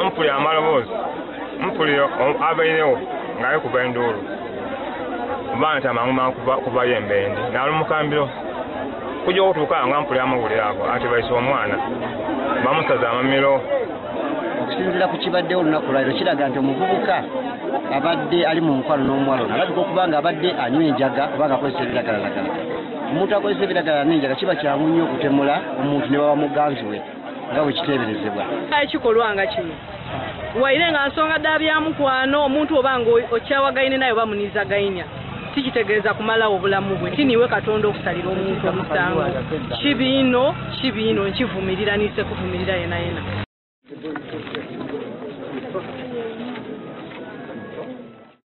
Mpuli amaloboozi mpuli abairewo ng'ali kuba enduulu oba nti amangu mangu kubayo embendi n'ali mukambiro kujja okutuuka nga mpuli amawulire ago ati bayise omwana bamusaza amamiro. Okusinziira ku kibaddewo olunaku lwaliro kiraga nti omuvubuka abadde ali mu mukwano n'omuwala ono alabika okuba nga abadde anywa enjaga oba ng'akozesa ebiragalalagala. Omuntu akozesa ebiragala n'enjaga kiba kyangu nnyo okutemula omuntu ne baba muganzi we nga bwe kiteeberezebwa. Ekikolwa nga kino waire nga nsonga dda byamukwano omuntu oba nga okyawagaine naye oba muniizagainya tikitegeeza kumalawo obulamu bwe. Kiniwe Katonda okusalira omuntu omusango. Kibiino nkivumirira nise kuvumirira yena yena.